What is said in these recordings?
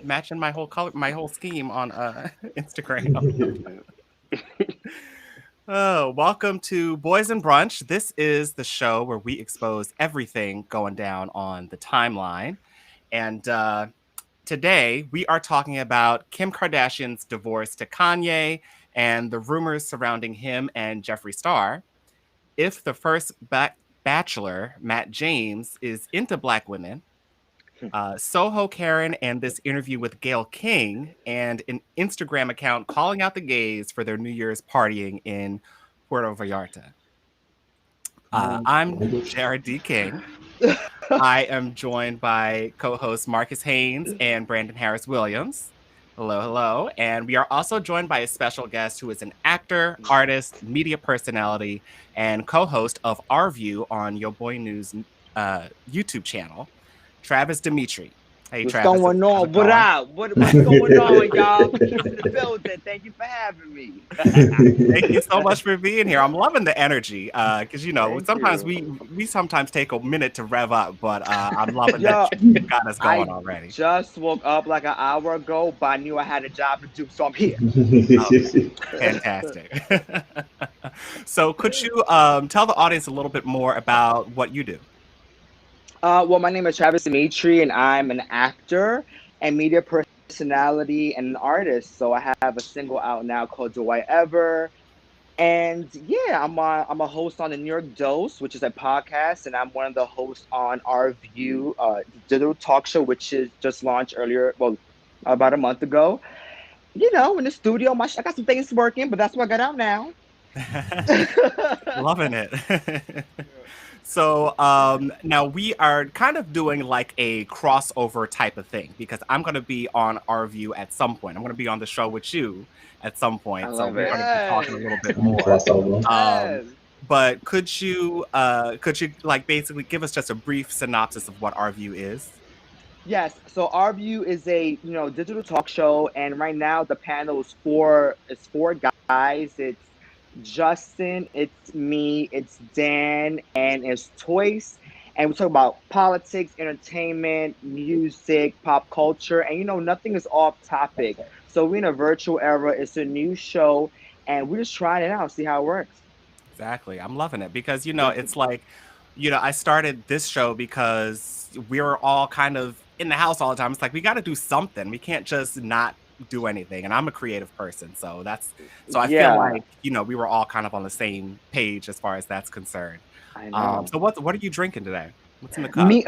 matching my whole color, my whole scheme on Instagram. Oh, welcome to Boys and Brunch. This is the show where we expose everything going down on the timeline. And today we are talking about Kim Kardashian's divorce to Kanye and the rumors surrounding him and Jeffree Star. If the first Bachelor, Matt James, is into Black women, Soho Karen and this interview with Gayle King, and an Instagram account calling out the gays for their New Year's partying in Puerto Vallarta. I'm Jarrod D. King. I am joined by co-hosts Marcus Haynes and Brandon Harris Williams. Hello, hello. And we are also joined by a special guest who is an actor, artist, media personality, and co-host of Our View on YoBoiNewnue's YouTube channel, Travis Demetri. Hey, What's Travis. going on? What up? What's going on, y'all? Peace in the building. Thank you for having me. Thank you so much for being here. I'm loving the energy because Thank sometimes you. we sometimes take a minute to rev up, but I'm loving Yo, that you got us I going already. just woke up like an hour ago, but I knew I had a job to do, so I'm here. Okay, fantastic. So could you tell the audience a little bit more about what you do? Well, my name is Travis Demetri, and I'm an actor and media personality and an artist. So I have a single out now called Do I Ever? And yeah, I'm a host on the New York Dose, which is a podcast, and I'm one of the hosts on Our View, digital talk show, which is just launched earlier, well, about a month ago. You know, in the studio, I got some things working, but that's what I got out now. Loving it. So now we are kind of doing like a crossover type of thing because I'm going to be on Our View at some point. I'm going to be on the show with you at some I point. So love we're it. going to be talking a Yes. little bit more. Crossover. Um, Yes. but could you like basically give us just a brief synopsis of what Our View is? Yes. So Our View is a digital talk show, and right now the panel is four guys. It's Justin, it's me, it's Dan, and it's Toys. And we talk about politics, entertainment, music, pop culture, and nothing is off topic. So we're in a virtual era. It's a new show, and we're just trying it out, see how it works. Exactly. I'm loving it because Yeah. it's like, I started this show because we were all kind of in the house all the time. It's like we got to do something. We can't just not do anything. And I'm a creative person, so I feel Yeah, like we were all kind of on the same page as far as that's concerned. I know. So what are you drinking today? What's in the cup? Me,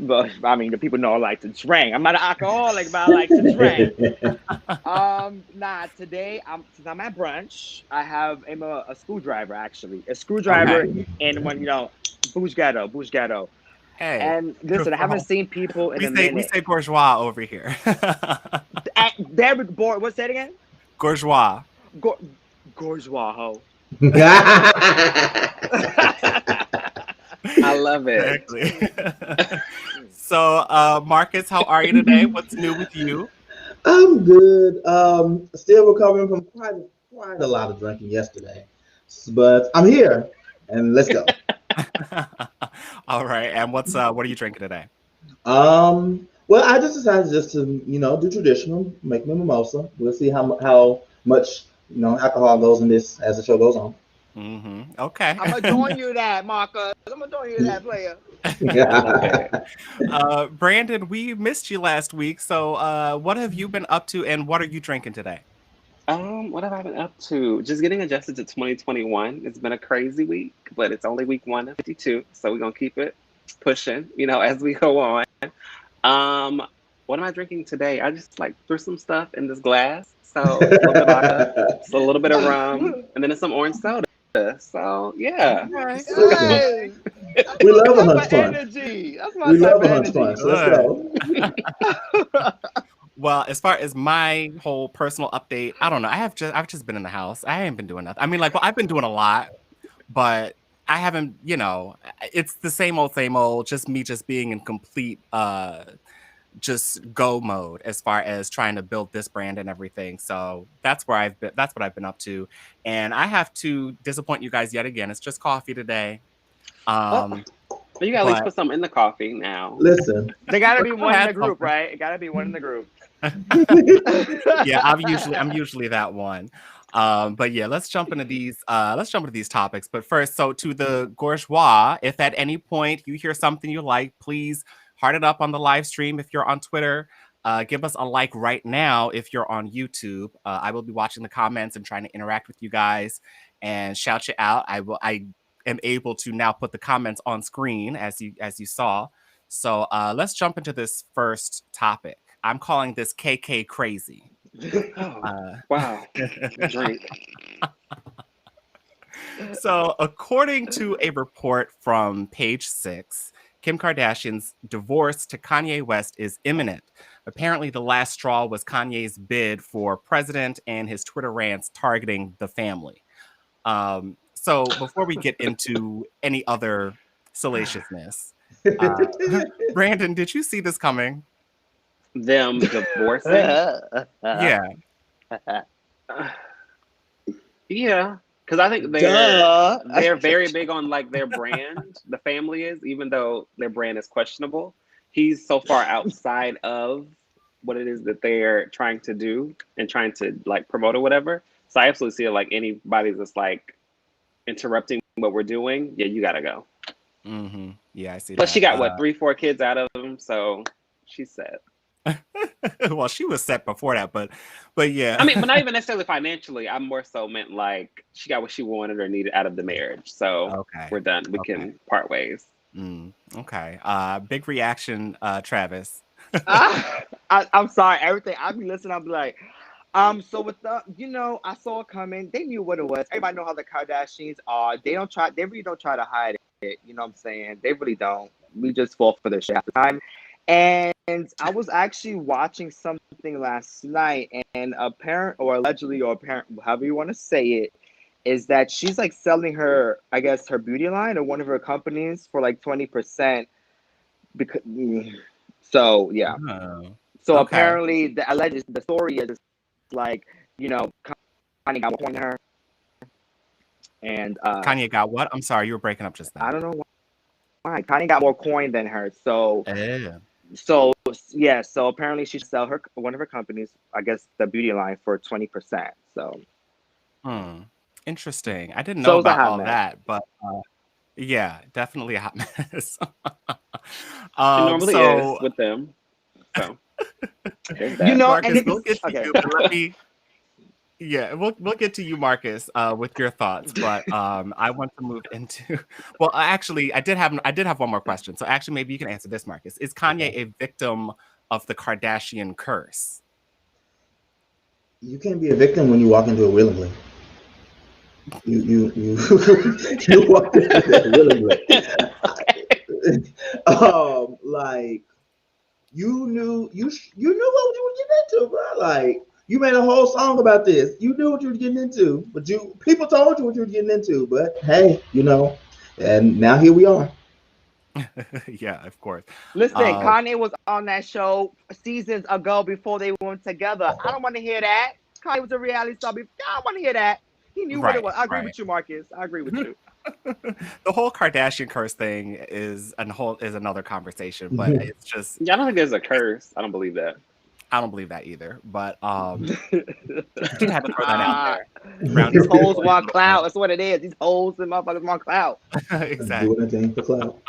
but I mean, the people know I like to drink. I'm not an alcoholic, but I like to drink. Nah, today since I'm at brunch, I'm a screwdriver actually, a screwdriver Okay. and one bouge ghetto, bouge ghetto. Hey, And listen, I haven't seen people in we a we minute. say bourgeois over here. There we boy, what's that again? Bourgeois. Go, Gorgeois ho. I love it. Exactly. So, Marcus, how are you today? What's new with you? I'm good. Still recovering from quite a lot of drinking yesterday, but I'm here, and let's go. All right. And what are you drinking today? Well, I just decided just to do traditional, make me mimosa. We'll see how much alcohol goes in this as the show goes on. Okay. I'm gonna join you that, Marcus. I'm gonna join you that player. I love Yeah. it. Brandon, we missed you last week. So, what have you been up to, and what are you drinking today? What have I been up to? Just getting adjusted to 2021. It's been a crazy week, but it's only week 1 of 52, so we're gonna keep it pushing, as we go on. Um, what am I drinking today? I just like threw some stuff in this glass. So a little bit of vodka, so a little bit of rum, and then it's some orange soda. So yeah, Okay. Listen, Yes, we my love a type hunch of punch. energy. That's my We type love of a hunch energy. punch. Let's Good. go. Well, as far as my whole personal update, I don't know. I've just been in the house. I haven't been doing nothing. I mean, like, well, I've been doing a lot, but I haven't. It's the same old. Just me, just being in complete just go mode as far as trying to build this brand and everything. So that's where I've been. That's what I've been up to. And I have to disappoint you guys yet again. It's just coffee today. well, Um, you gotta at least but put some in the coffee now. Listen, They gotta be but you one in had the group, something. right? It gotta be one in the group. Yeah, I'm usually that one. But yeah, let's jump into these topics. But first, so to the bourgeois, if at any point you hear something you like, please heart it up on the live stream. If you're on Twitter, give us a like right now. If you're on YouTube, I will be watching the comments and trying to interact with you guys and shout you out. I am able to now put the comments on screen as you saw. So let's jump into this first topic. I'm calling this KK crazy. Oh, Uh, wow. Drink. so, according to a report from Page Six, Kim Kardashian's divorce to Kanye West is imminent. Apparently, the last straw was Kanye's bid for president and his Twitter rants targeting the family. So, before we get into any other salaciousness, uh, Brandon, did you see this coming? Them divorcing. Yeah. Yeah, because I think Duh. they're very big on like their brand. The family is, even though their brand is questionable. He's so far outside of what it is that they're trying to do and trying to like promote or whatever. So I absolutely see it like anybody that's like interrupting what we're doing. Yeah, you gotta go. Mm-hmm. Yeah, I see Plus, she that. got what 3, 4 kids out of him, so she's set. Well, she was set before that, but yeah. I mean, but not even necessarily financially. I more so meant like she got what she wanted or needed out of the marriage. So Okay. we're done. We Okay. can part ways. Okay. Big reaction, Travis. I'm sorry. Everything I be listening, I'll be like, so with the, I saw it coming. They knew what it was. Everybody know how the Kardashians are. They really don't try to hide it. You know what I'm saying? They really don't. We just fall for their shit half the time. And I was actually watching something last night, and apparent or allegedly or apparent, however you want to say it, is that she's like selling her, I guess, her beauty line or one of her companies for like 20%. Because, so yeah. Oh, So okay. apparently, the story is like, Kanye got one her, and Kanye got what? I'm sorry, you were breaking up just I then. don't know why Kanye got more coin than her. So Yeah. yeah, so apparently she sell her one of her companies, I guess the beauty line for 20%. So Interesting. I didn't know so it's a about hot all mess. that, but yeah, definitely a hot mess. It normally is So with them. So there's that. And Marcus, it's we'll get to okay. you, but let me. Yeah, we'll get to you, Marcus, with your thoughts. But I want to move into. Well, actually, I did have one more question. So actually, maybe you can answer this, Marcus. Is Kanye Okay. a victim of the Kardashian curse? You can't be a victim when you walk into it willingly. You you walk into it willingly. Like you knew what you were getting into, bro. Like you made a whole song about this. You knew what you were getting into, but people told you what you were getting into. But hey, and now here we are. Yeah, of course. Listen, Um, Kanye was on that show seasons ago before they went together. I don't want to hear that. Kanye was a reality star before. I don't want to hear that. He knew what it right, was. I agree right. with you, Marcus. I agree with you. The whole Kardashian curse thing is another conversation, but it's just Yeah, I don't think there's a curse. I don't believe that. I don't believe that either. But just had to throw that out Ah, there. Round these up the hoes boys want in the front. clout. That's what it is. These hoes and motherfuckers want clout. Doing Exactly. a thing for clout.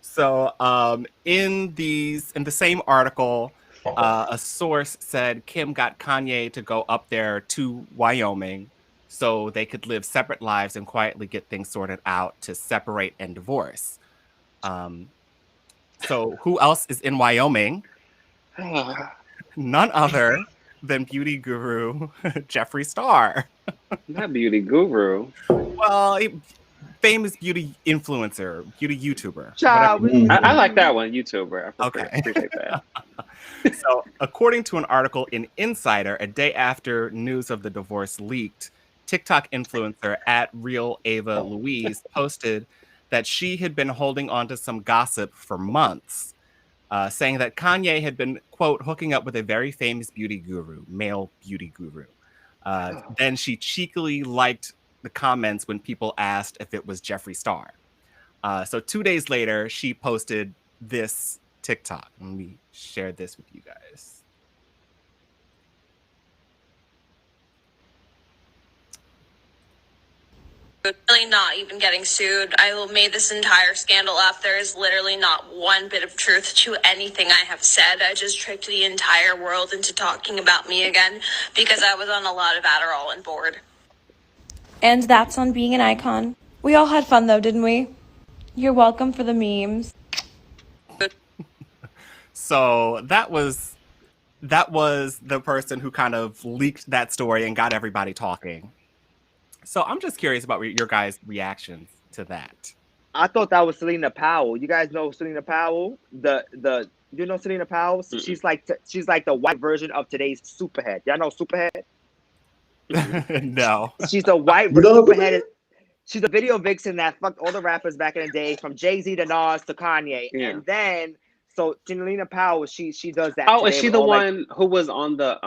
So in the same article, a source said Kim got Kanye to go up there to Wyoming so they could live separate lives and quietly get things sorted out to separate and divorce. Um, so who else is in Wyoming? None other than beauty guru Jeffree Star. Not beauty guru. Well, famous beauty influencer, beauty YouTuber, whatever. Child, I like that one, YouTuber. I Okay. appreciate that. So, according to an article in Insider, a day after news of the divorce leaked, TikTok influencer at Real Ava Louise posted that she had been holding on to some gossip for months, saying that Kanye had been, quote, hooking up with a very famous beauty guru, male beauty guru. Then she cheekily liked the comments when people asked if it was Jeffree Star. So 2 days later, she posted this TikTok. Let me share this with you guys. Really not even getting sued. I made this entire scandal up. There is literally not one bit of truth to anything I have said. I just tricked the entire world into talking about me again because I was on a lot of Adderall and bored. And that's on being an icon. We all had fun though, didn't we? You're welcome for the memes. So that was the person who kind of leaked that story and got everybody talking. So I'm just curious about your guys' reactions to that. I thought that was Selena Powell. You guys know Selena Powell? You know Selena Powell? Mm-mm. She's like the white version of today's Superhead. Y'all know Superhead? No. She's the white You know Superhead. She's a video vixen that fucked all the rappers back in the day, from Jay-Z to Nas to Kanye. Yeah. And then, so Selena Powell, she does that. Oh, is today she with the all, like, one who was on the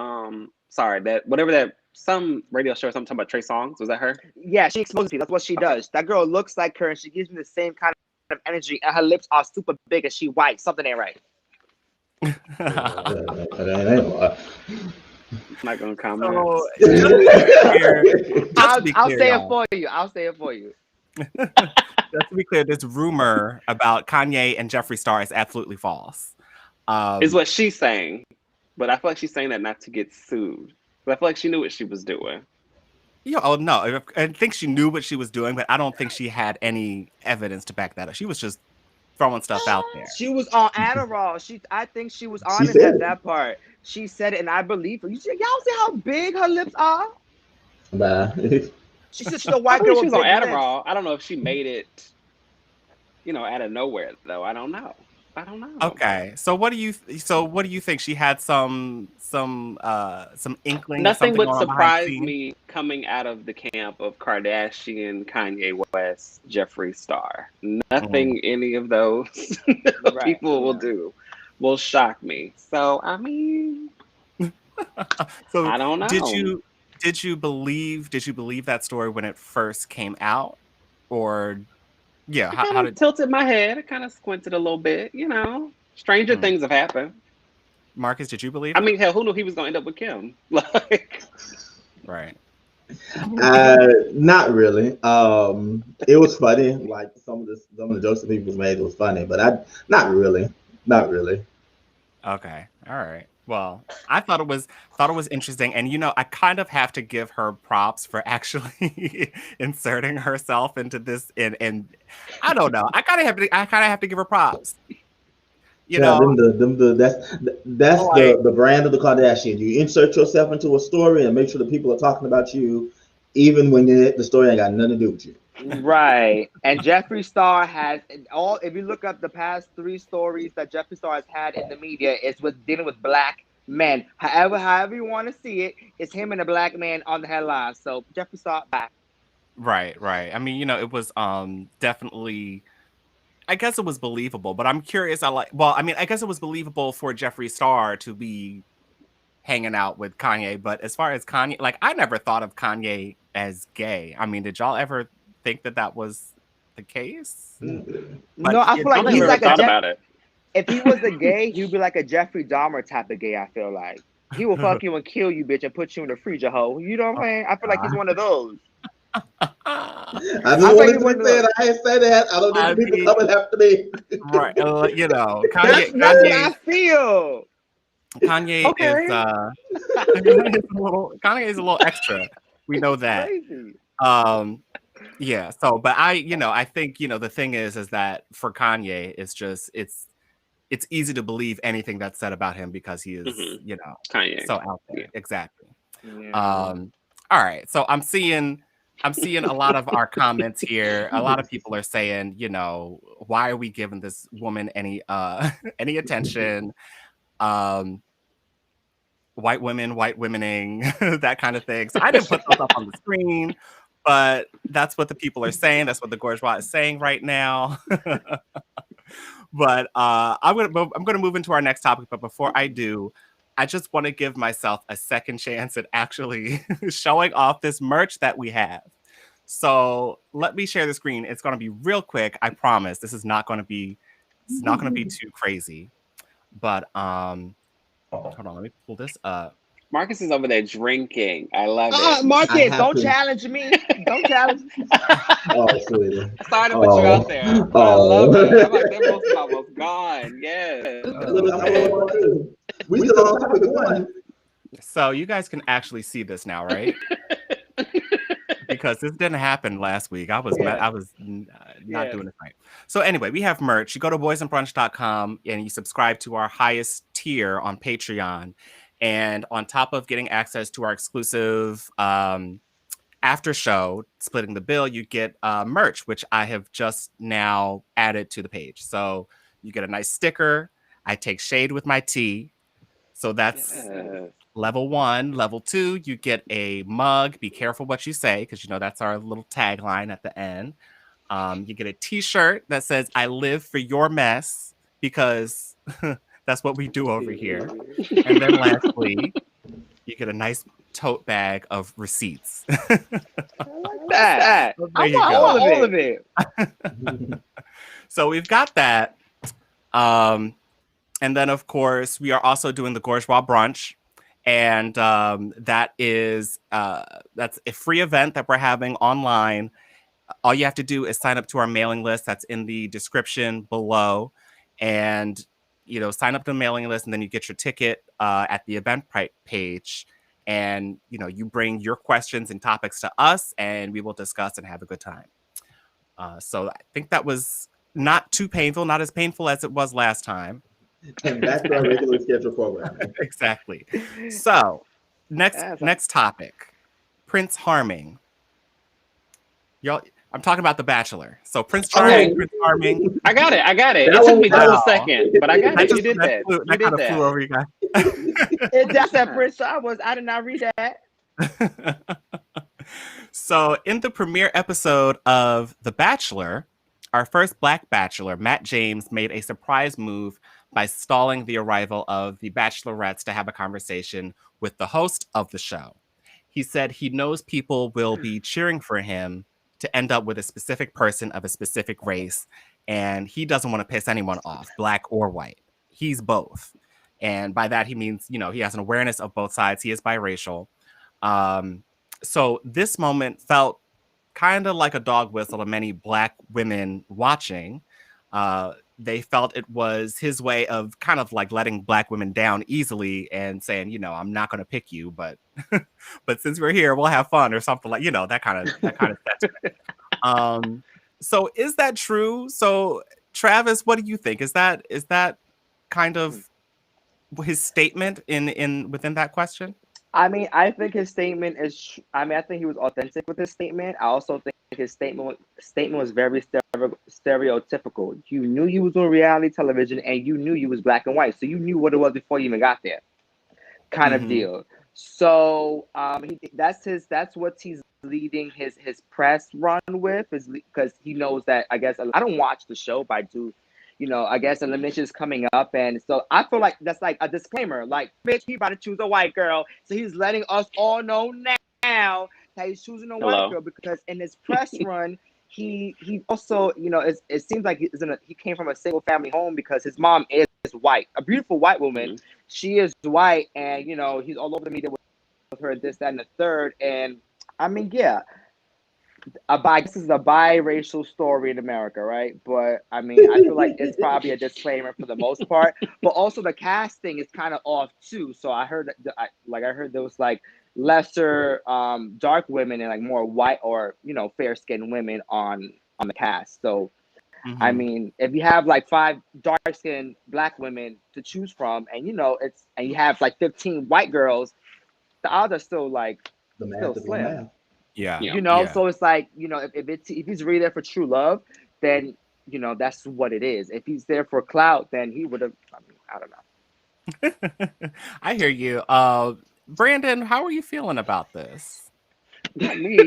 sorry, that whatever that some radio show or something talking about Trey Songz? Was that her? yeah, she exposes people. That's what she does. That girl looks like her, and she gives me the same kind of energy. And her lips are super big, and she white. Something ain't right. I'm not gonna comment. So, just to be I'll clear, say y'all. it for you. I'll say it for you. Just to be clear, this rumor about Kanye and Jeffree Star is absolutely false. Is what she's saying, but I feel like she's saying that not to get sued. But I feel like she knew what she was doing. Oh no, I think she knew what she was doing, but I don't think she had any evidence to back that up. She was just throwing stuff out there. She was on Adderall. I think she was She honest said at it. that part. She said it, and I believe her. Y'all see how big her lips are? Nah. She's just a I white believe girl she was with on big lips. Adderall. I don't know if she made it, out of nowhere though. I don't know. Okay, so what do you think? She had some inkling of Nothing something would going on behind the surprise scenes? me coming out of the camp of Kardashian, Kanye West, Jeffree Star. Nothing any of those Right, people will yeah. do will shock me. So I mean, So I don't know. did you believe that story when it first came out, or yeah? I How kind of did tilted my head. I kind of squinted a little bit. Stranger Hmm. things have happened. Marcus? Did you believe I it? mean, hell, who knew he was going to end up with Kim? Like, Right. Not really. It was funny. Like some of the jokes that people made was funny, but not really. Okay. All right. Well, I thought it was interesting, and I kind of have to give her props for actually inserting herself into this, and I don't know. I kind of have to give her props. Yeah, that's Like, the brand of the Kardashian. You insert yourself into a story and make sure that people are talking about you, even when the story ain't got nothing to do with you. Right. And Jeffree Star has all. If you look up the past 3 stories that Jeffree Star has had in the media, it's with dealing with black men. However you want to see it, it's him and a black man on the headline. So Jeffree Star back. right. I mean, it was definitely. I guess it was believable, but I'm curious. I guess it was believable for Jeffree Star to be hanging out with Kanye, but as far as Kanye, like, I never thought of Kanye as gay. I mean, did y'all ever think that was the case? But No, I feel I like don't think he's we ever like thought about it. if he was a gay, he'd be like a Jeffrey Dahmer type of gay. I feel like he will fuck you and kill you, bitch, and put you in the freezer hole. You know what I'm saying? I feel like he's one of those. I just I feel like wanted he's to one be of said. those. I ain't say that. I don't I need people mean, coming after me. right? That's what I feel. Kanye Okay. Kanye is a little extra. We know that. Crazy. Yeah. So, but I think the thing is that for Kanye, it's easy to believe anything that's said about him because he is Kanye. so out there. Yeah. Exactly. Yeah. All right. So I'm seeing a lot of our comments here. A lot of people are saying, why are we giving this woman any any attention? White womening, that kind of thing. So I didn't put those up on the screen, but that's what the people are saying. That's what the bourgeois is saying right now. But I'm gonna move into our next topic. But before I do, I just want to give myself a second chance at actually showing off this merch that we have. So let me share the screen. It's gonna be real quick. I promise. This is not gonna be too crazy. But hold on, let me pull this up. Marcus is over there drinking. I love it. Marcus, have don't to. challenge me. Don't challenge me. Oh, sweetie. I started to put you out there, but I love it. I'm like, that most is almost gone. Yes. Look, I'm a little too. We still on topic one. So you guys can actually see this now, right? Because this didn't happen last week. I was not doing it right. So anyway, we have merch. You go to boysandbrunch.com and you subscribe to our highest tier on Patreon. And on top of getting access to our exclusive after show, Splitting the Bill, you get merch, which I have just now added to the page. So you get a nice sticker. I take shade with my tea. So that's level 1. Level 2, you get a mug. Be careful what you say, because that's our little tagline at the end. You get a t-shirt that says, I live for your mess, because that's what we do over here. And then lastly, you get a nice tote bag of receipts. That. So I want all of it. So we've got that. And then, of course, we are also doing the Bourgeois Brunch. And that's a free event that we're having online. All you have to do is sign up to our mailing list. That's in the description below. And, sign up to the mailing list, and then you get your ticket at the event page. And, you bring your questions and topics to us, and we will discuss and have a good time. So I think that was not too painful, not as painful as it was last time. And back to our regular schedule program. Exactly. So, next topic, Prince Harming. Y'all, I'm talking about The Bachelor. So Prince Charming, Prince Harming. I got it. It took me just a second, but I got it. You did that. That kind of flew over you guys. That's that Prince Charming. I did not read that. So, in the premiere episode of The Bachelor, our first Black Bachelor, Matt James, made a surprise move by stalling the arrival of the Bachelorettes to have a conversation with the host of the show. He said he knows people will be cheering for him to end up with a specific person of a specific race, and he doesn't want to piss anyone off, Black or white. He's both. And by that, he means, he has an awareness of both sides. He is biracial. So this moment felt kind of like a dog whistle to many Black women watching. They felt it was his way of kind of like letting Black women down easily and saying, I'm not going to pick you, but but since we're here, we'll have fun or something like, that kind of sentiment. So is that true? So Travis, what do you think? Is that kind of his statement within that question? I mean, I think his statement is. I think he was authentic with his statement. I also think his statement was very stereotypical. You knew you was on reality television, and you knew you was Black and white, so you knew what it was before you even got there, kind of deal. So that's what he's leading his press run with, is because he knows that. I guess I don't watch the show, but I do. I guess elimination is coming up, and so I feel like that's like a disclaimer, like, bitch, he about to choose a white girl, so he's letting us all know now that he's choosing a white girl, because in his press run, he also, it seems like he came from a single family home, because his mom is white, a beautiful white woman. She is white, and he's all over the media with her, this, that, and the third, and I mean, yeah. This is a biracial story in America, right? But I mean, I feel like it's probably a disclaimer for the most part. But also the casting is kind of off too. So I heard there was like lesser dark women and like more white or fair skinned women on the cast. So I mean, if you have like 5 dark skinned Black women to choose from, and and you have like 15 white girls, the odds are still slim. Yeah. So it's like, if he's really there for true love, then that's what it is. If he's there for clout, then he would have. I don't know. I hear you, Brandon. How are you feeling about this? Not me.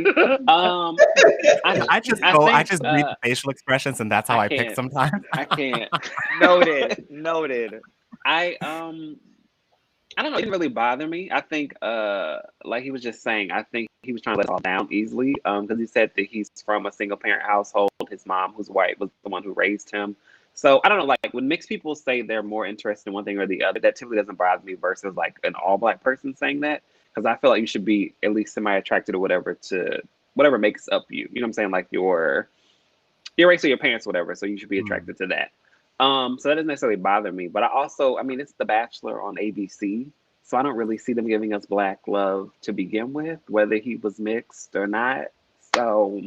I just read the facial expressions, and that's how I pick sometimes. I can't. Noted. I don't know. It didn't really bother me. I think, like he was just saying, I think he was trying to let it all down easily, because he said that he's from a single parent household. His mom, who's white, was the one who raised him. So I don't know, like when mixed people say they're more interested in one thing or the other, that typically doesn't bother me versus like an all black person saying that. Because I feel like you should be at least semi attracted to whatever makes up you. You know what I'm saying? Like your race or your parents, whatever. So you should be Mm. attracted to that. So that doesn't necessarily bother me. But I mean, it's The Bachelor on ABC. So I don't really see them giving us black love to begin with, whether he was mixed or not. So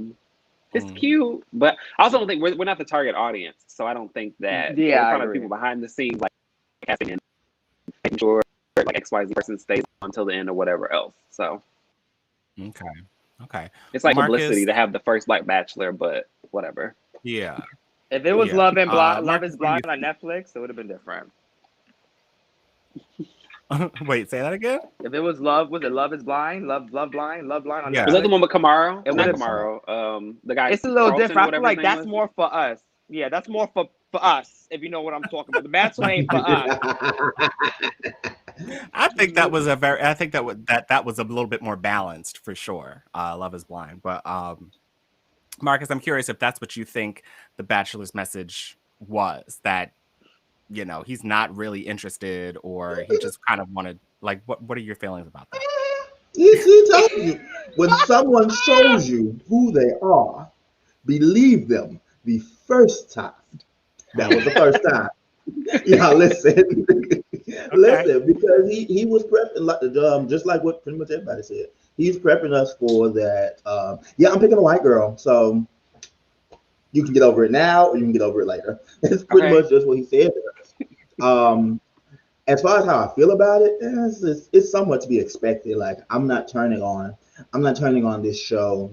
it's Mm. cute, but I also don't think we're not the target audience. So I don't think that Yeah, we're I probably agree. people behind the scenes, like casting and making sure like XYZ person stays until the end or whatever else. So Okay. Okay. it's like publicity Marcus. to have the first black bachelor, but whatever. Yeah. If it was Yeah. Love Marcus, is what do Blind you on Netflix, it would have been different. think? Wait, say that again? If it was Love is Blind, Love Blind on Yeah. Was that the Netflix, one with Kamaro? it would Not have. Kamaro. The guy It's a little Carlton or different. I feel whatever his like name that's was. more for us. Yeah, that's more for us. If you know what I'm talking about, The Bachelor ain't for us. I think that was a very. I think that was a little bit more balanced for sure. Love is Blind, but Marcus, I'm curious if that's what you think the Bachelor's message was. That he's not really interested, or he just kind of wanted. Like, what are your feelings about that? He told you. When someone shows you who they are, believe them the first time. That was the first time. Yeah, listen. Okay. Listen, because he was prepping like just like what pretty much everybody said. He's prepping us for that. Yeah, I'm picking a white girl, so you can get over it now or you can get over it later. It's pretty Okay. much just what he said to us. Um, as far as how I feel about it, it's somewhat to be expected. Like I'm not turning on this show,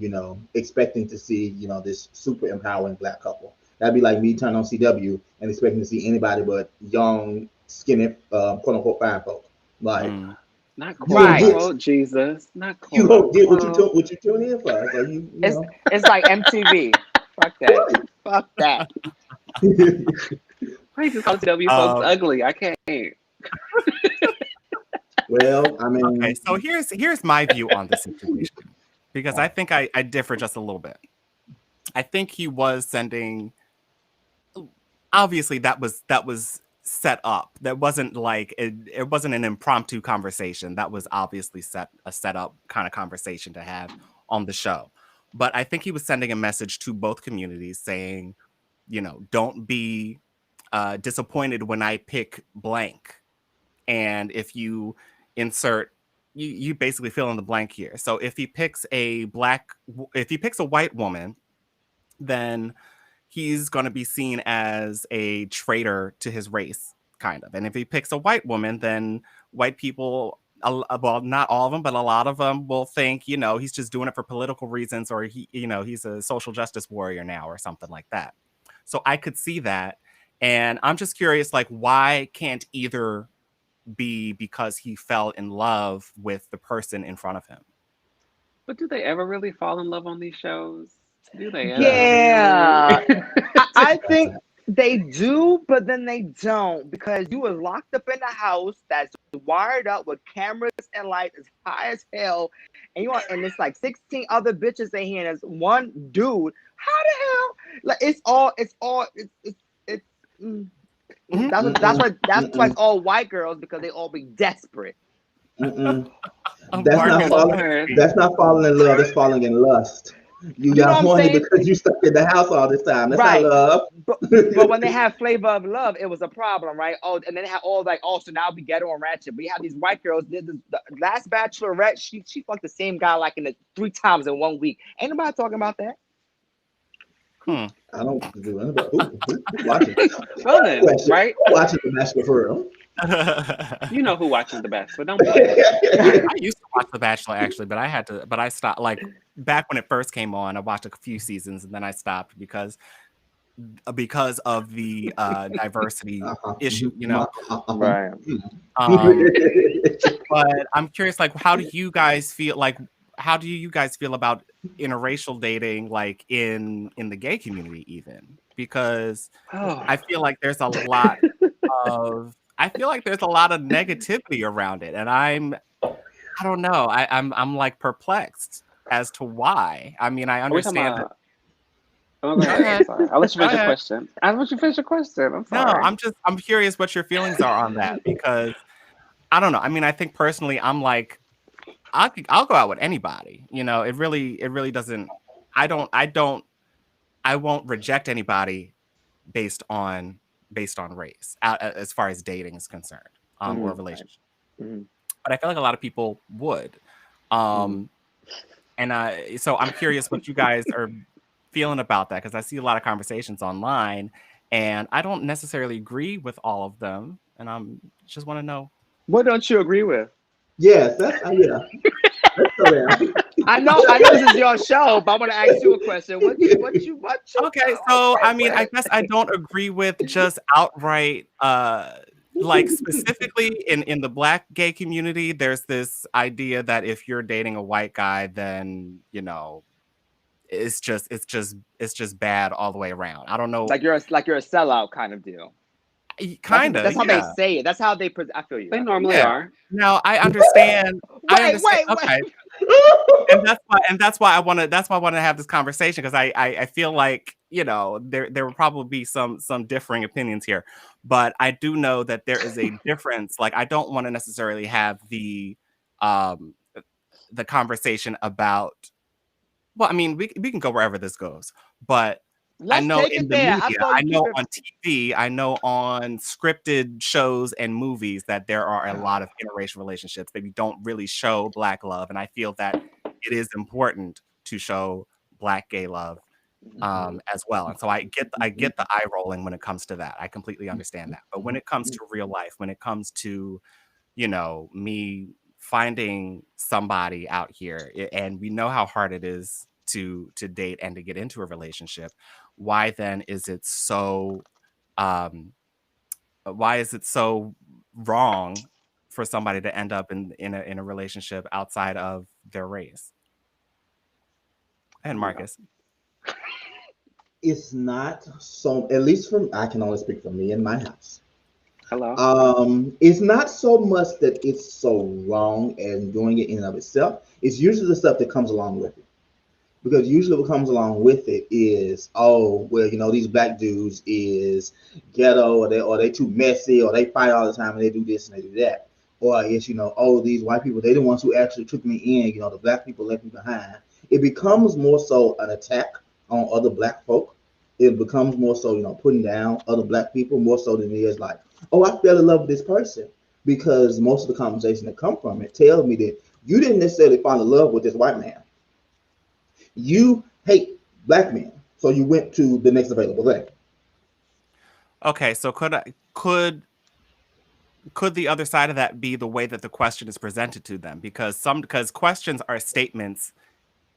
expecting to see, this super empowering black couple. That'd be like me turning on CW and expecting to see anybody but young, skinny, quote unquote fine folk. Like Mm. Not you quote gonna Right. get unquote Jesus. Not you quote gonna get what unquote. what you tune in for. So It's like MTV. Fuck that. right. Fuck that. Why you just call CW folks Um, ugly? I can't. Well, I okay, mean, so here's my view on the situation, because I think I differ just a little bit. I think he was sending. Obviously, that was set up. That wasn't like it wasn't an impromptu conversation. That was obviously a set up kind of conversation to have on the show. But I think he was sending a message to both communities saying, don't be disappointed when I pick blank. And if you insert, you basically fill in the blank here. So if he picks if he picks a white woman, then he's going to be seen as a traitor to his race, kind of. And if he picks a white woman, then white people, well, not all of them, but a lot of them will think, he's just doing it for political reasons, or he's a social justice warrior now, or something like that. So I could see that. And I'm just curious, like, why can't either be because he fell in love with the person in front of him? But do they ever really fall in love on these shows? Do they ever no, Yeah. really? I that's think they do, but then they don't because you was locked up in a house that's wired up with cameras and lights as high as hell, and it's like 16 other bitches in here, and there's one dude. How the hell? Like it's mm, Mhm. that's why it's all white girls because they all be desperate. mm-mm. That's Oh not Marcus, falling. Lord. That's not falling in love. That's falling in lust. You You know got what I'm horny saying? because you stuck in the house all this time. That's not Right. love. But when they have Flavor of Love, it was a problem, right? Oh, and then they have all like, oh, so now we ghetto and ratchet. But you have these white girls. The last Bachelorette, she fucked the same guy like in the 3 times in 1 week. Ain't nobody talking about that. Hmm. I don't do it. But who watching? Well then, Question. right? Who watching the Bachelor for real? You know who watches The Bachelor. Don't play. I used to watch The Bachelor actually, but I stopped. Like back when it first came on, I watched a few seasons and then I stopped because of the diversity issue, Right. Um, but I'm curious, like, how do you guys feel? Like, how do you guys feel about interracial dating, like in the gay community, even? Because Oh. I feel like there's a lot I feel like there's a lot of negativity around it, and I don't know. I'm like perplexed as to why. I mean, I Are we talking understand that. about Oh, go Go ahead. I'm ahead. sorry. I'll let you Go finish your ahead. question. I'll let you finish your question. I'm No, sorry. I'm curious what your feelings are on that because I don't know. I mean, I think personally, I'm like, I'll go out with anybody. You know, it really doesn't. I won't reject anybody based on race as far as dating is concerned, or a Mm-hmm. Right. relationship. Mm-hmm. But I feel like a lot of people would. Mm-hmm. Um, and so I'm curious what you guys are feeling about that because I see a lot of conversations online, and I don't necessarily agree with all of them, and I'm just want to know. What don't you agree with? Yes, that's yeah. Let's go there. I know this is your show, but I want to ask you a question. What you Okay, so okay, I mean, I what? guess I don't agree with just outright, like specifically in the Black gay community, there's this idea that if you're dating a white guy, then you know it's just bad all the way around. I don't know, Like you're a sellout kind of deal. kinda, That's how they yeah, say it. That's how they I feel you. They I feel you. normally yeah. are. Now I understand. I Wait, understand. wait, Okay, wait. and that's why I want to have this conversation because I feel like you know there will probably be some differing opinions here, but I do know that there is a difference. Like I don't want to necessarily have um the conversation about. Well, I mean we can go wherever this goes, but I Let's know take in it the there. I media, saw I you keep know it. on TV, I know on scripted shows and movies that there are a lot of interracial relationships. Maybe don't really show Black love, and I feel that it is important to show Black gay love as well. And so I get the eye rolling when it comes to that. I completely understand that. But when it comes to real life, when it comes to you know me finding somebody out here, and we know how hard it is to date and to get into a relationship, why then is it so um why is it so wrong for somebody to end up in a relationship outside of their race? And Marcus. It's not so. At least from I can only speak for me in my house. Hello. It's not so much that it's so wrong as doing it in and of itself. It's usually the stuff that comes along with it. Because usually what comes along with it is, oh, well, you know, these black dudes is ghetto, or they too messy, or they fight all the time, and they do this and they do that. Or it's, you know, oh, these white people, they the ones who actually took me in, you know, the black people left me behind. It becomes more so an attack on other black folk. It becomes more so, you know, putting down other black people more so than it is like, oh, I fell in love with this person. Because most of the conversation that come from it tells me that you didn't necessarily fall in love with this white man. You hate black men, so you went to the next available thing. Okay, so could the other side of that be the way that the question is presented to them? Because questions are statements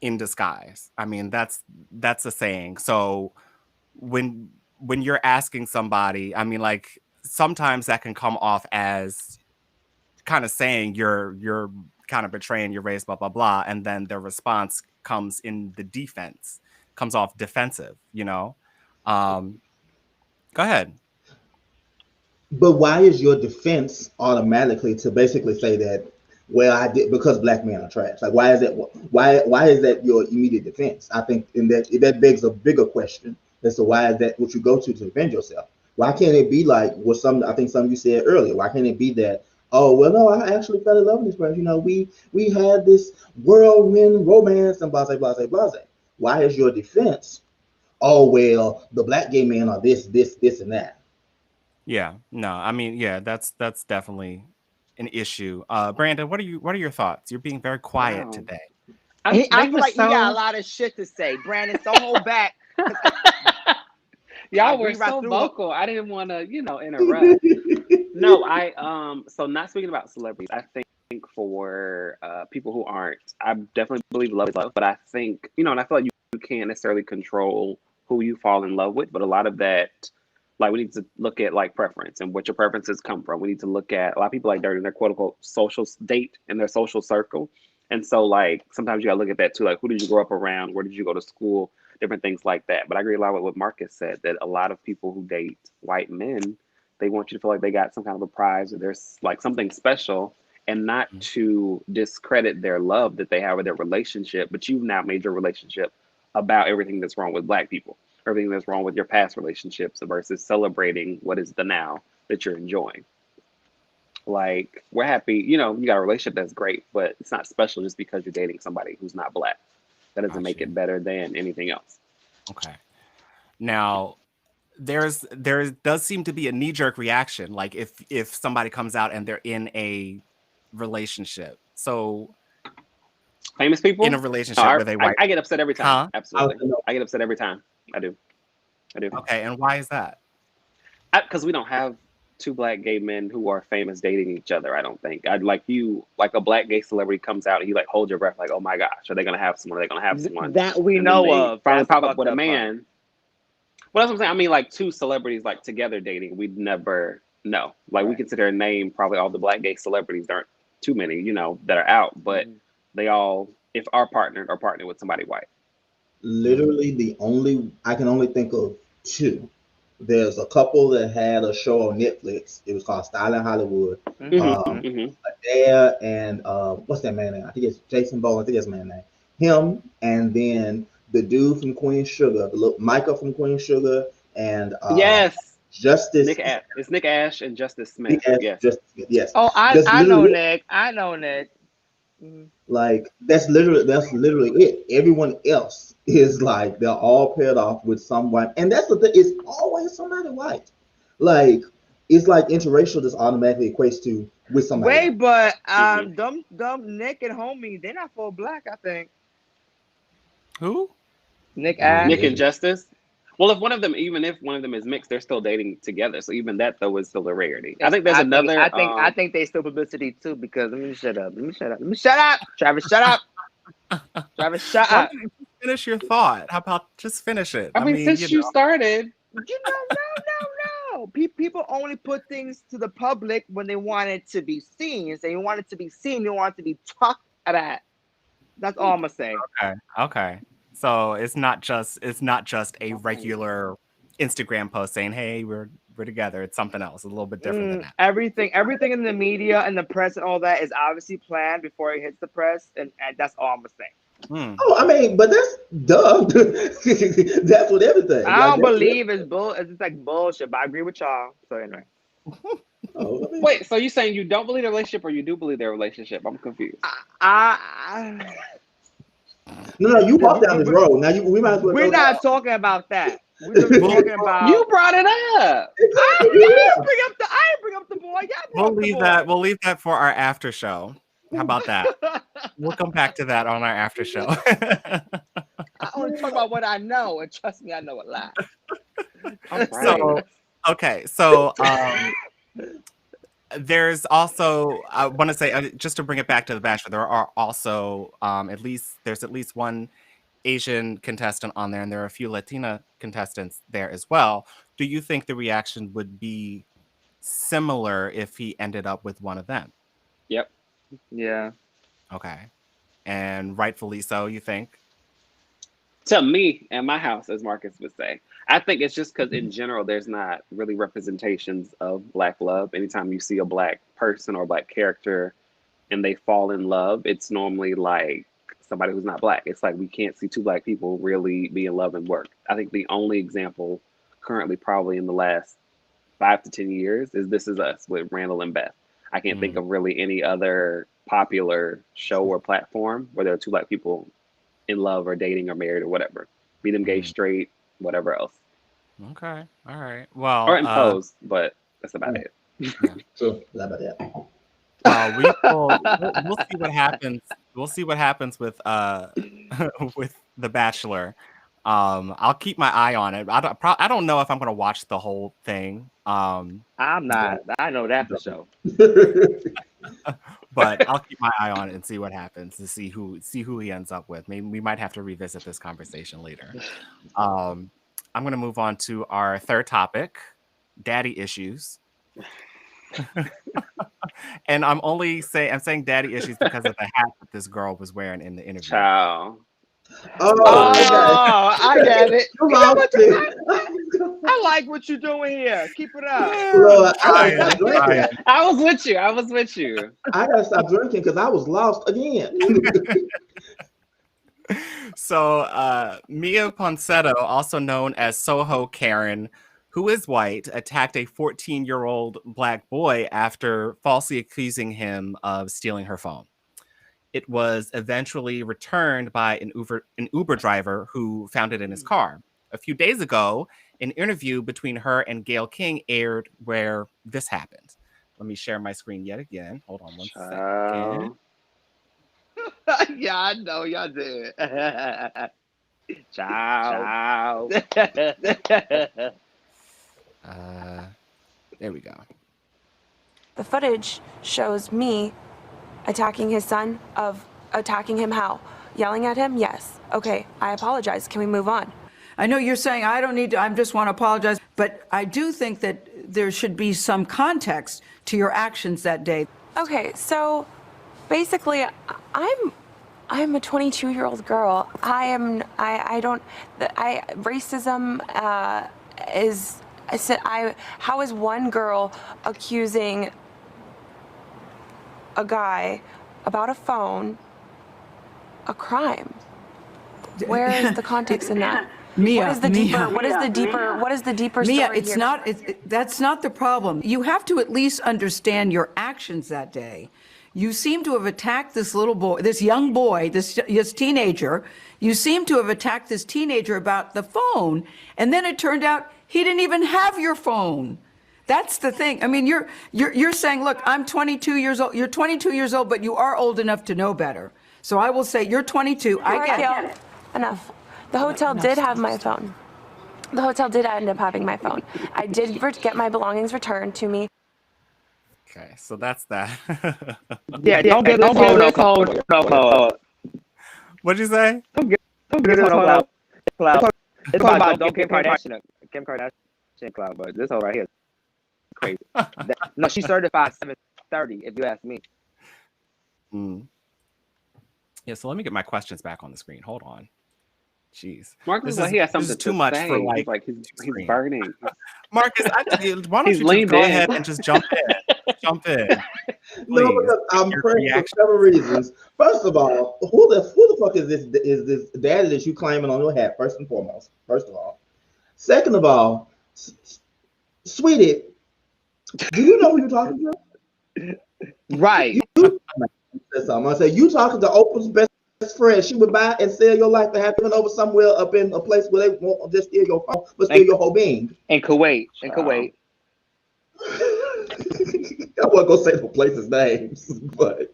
in disguise. I mean, that's a saying. So when you're asking somebody, I mean, like sometimes that can come off as kind of saying you're kind of betraying your race, blah blah blah, and then their response comes in the defense, comes off defensive. You know, um, go ahead. But why is your defense automatically to basically say that, well, I did because black men are trash? Like, why is that? Why is that your immediate defense? I think in that begs a bigger question as to why is that what you go to defend yourself? Why can't it be like what some I think some of you said earlier? Why can't it be that? Oh well, no, I actually fell in love with this person. You know, we had this whirlwind romance and blah blah blah blah. Why is your defense? Oh well, the black gay men are this and that. Yeah, no, I mean, yeah, that's definitely an issue. Brandon, what are your thoughts? You're being very quiet Wow. today. I That feel was like he got a so. lot of shit to say. Brandon, so hold back. 'Cause I Y'all were read right so through. vocal. I didn't want to, interrupt. No, I so not speaking about celebrities. I think for people who aren't, I definitely believe love is love, but I think and I feel like you can't necessarily control who you fall in love with, but a lot of that, like we need to look at like preference and what your preferences come from. We need to look at a lot of people like during their quote unquote social date in their social circle, and so like sometimes you gotta look at that too. Like who did you grow up around? Where did you go to school? Different things like that. But I agree a lot with what Marcus said that a lot of people who date white men, they want you to feel like they got some kind of a prize or there's like something special, and not to discredit their love that they have with their relationship, but you've now made your relationship about everything that's wrong with black people. everything that's wrong with your past relationships versus celebrating what is the now that you're enjoying. Like, we're happy, you know, you got a relationship that's great, but it's not special just because you're dating somebody who's not black. That doesn't Got make you. it better than anything else. Okay. Now, there does seem to be a knee-jerk reaction, like if somebody comes out and they're in a relationship. So Famous in a people? No, relationship with a white, I get upset every time. huh? Absolutely. I get upset every time. I do. I do. Okay, and why is that? Because we don't have two black gay men who are famous dating each other. I don't think. I'd like you, like a black gay celebrity comes out and you like hold your breath, like, oh my gosh, are they gonna have someone? Are they gonna have someone? That we And then know they of. finally That's the pop up fucked with a up part. man. Well, that's what I'm saying. I mean, like two celebrities like together dating, we'd never know. Like we Right. consider a name probably all the black gay celebrities. There aren't too many, you know, that are out, but they all, if are partnered with somebody white. Literally, I can only think of two. There's a couple that had a show on Netflix. It was called Styling Hollywood. Mm-hmm. Mm-hmm. Adair and what's that man name? I think it's Jason Bowen. I think that's his man name. Him and then the dude from Queen Sugar, the little Micah from Queen Sugar, and Yes. Justice. It's Nick Ash and Justice Smith. Yes, Yes. yes. Oh, That's I know literally Nick. I know Nick. like that's literally it. Everyone else is like they're all paired off with someone, and that's the thing. It's always somebody white. Like it's like interracial just automatically equates to with somebody Wait, white. but Mm-hmm. dumb Nick and homie, they're not full black. I think Who? Nick Oh, Ash. Nick yeah. and Justice. Well, even if one of them is mixed, they're still dating together. So even that though is still a rarity. I think there's another. I think they still publicity too. Because let me shut up. Travis, shut up. Travis, shut Why up. don't you finish your thought? How about just finish it? I I mean, mean, since you started, No. People only put things to the public when they want it to be seen. So you want it to be seen, you want it to be talked about. That's all I'm gonna say. okay. So it's not just a regular Instagram post saying, "Hey, we're together." It's something else, a little bit different than that. Everything in the media and the press and all that is obviously planned before it hits the press, and that's all I'm gonna say. Hmm. Oh, I mean, but that's dumb. That's what everything. I Like don't that's believe it's bull. It's just like bullshit. But I agree with y'all. So anyway, oh, I mean, wait. So you saying you don't believe their relationship, or you do believe their relationship? I'm confused. I no, you walk down this road. Now we might as well we're go down. not talking about that. We're just talking about. You brought it up. I didn't bring up the boy. Y'all We'll brought the leave boy. that. We'll leave that for our after show. How about that? We'll come back to that on our after show. I only talk about what I know, and trust me, I know a lot. All right. So, okay. So, there's also, I want to say, just to bring it back to The Bachelor, there are also there's at least one Asian contestant on there, and there are a few Latina contestants there as well. Do you think the reaction would be similar if he ended up with one of them? Yep. Yeah. Okay. And rightfully so, you think? To me and my house, as Marcus would say. I think it's just because in general, there's not really representations of black love. Anytime you see a black person or a black character and they fall in love, it's normally like somebody who's not black. It's like we can't see two black people really be in love and work. I think the only example currently probably in the last 5 to 10 years is This Is Us with Randall and Beth. I can't think of really any other popular show or platform where there are two black people in love or dating or married or whatever. Be them gay, straight, whatever else. Okay. All right. Well, Or imposed, but that's about it. yeah. So how about that? We'll see what happens. We'll see what happens with with The Bachelor. I'll keep my eye on it. I don't know if I'm gonna watch the whole thing. I'm not. I know that for sure. But I'll keep my eye on it and see what happens to see who he ends up with. Maybe we might have to revisit this conversation later. I'm gonna move on to our third topic, daddy issues. And I'm saying daddy issues because of the hat that this girl was wearing in the interview. Ciao. Oh, I get it. Come You know on, what? Steve. I like what you're doing here. Keep it up. Lord, I gotta stop drinking. Ryan. I was with you. I gotta stop drinking because I was lost again. So Mia Ponsetto, also known as Soho Karen, who is white, attacked a 14-year-old black boy after falsely accusing him of stealing her phone. It was eventually returned by an Uber driver who found it in his car. A few days ago, an interview between her and Gayle King aired where this happened. Let me share my screen yet again. Hold on one second. Yeah, I know y'all did. Ciao. There we go. The footage shows me attacking his son. Of attacking him how? Yelling at him? Yes. Okay, I apologize. Can we move on? I know you're saying I don't need to, I just want to apologize, but I do think that there should be some context to your actions that day. Okay, so basically, I'm a 22-year-old girl. Racism how is one girl accusing a guy about a phone a crime? Where is the context in that? Mia, what is the deeper Mia, story it's here? not, that's not the problem. You have to at least understand your actions that day. You seem to have attacked this little boy, this young boy, this teenager. You seem to have attacked this teenager about the phone, and then it turned out he didn't even have your phone. That's the thing. I mean, you're saying, look, I'm 22 years old. You're 22 years old, but you are old enough to know better. So I will say you're 22. I get it. Enough. The hotel did have my phone. The hotel did end up having my phone. I did get my belongings returned to me. Okay, so that's that. Yeah, don't give this phone no cloud. What'd you say? Don't give this phone no cloud. It's all about Kim Kardashian cloud, but this whole right here is crazy. No, she certified 730, if you ask me. Yeah, so let me get my questions back on the screen. Hold on. Jeez. Marcus, he has something too much say. for he's burning. Marcus, why don't you just go ahead and just jump in? Jump in. No, because I'm pressed for several reasons. First of all, who the fuck is this daddy that you claiming on your hat? First and foremost. First of all. Second of all, sweetie, do you know who you're talking to? Right. I say you talking to Oprah's best friend. She would buy and sell your life to have been over somewhere up in a place where they won't just steal your phone, but steal your whole being. In Kuwait. I wasn't gonna say the places' names, but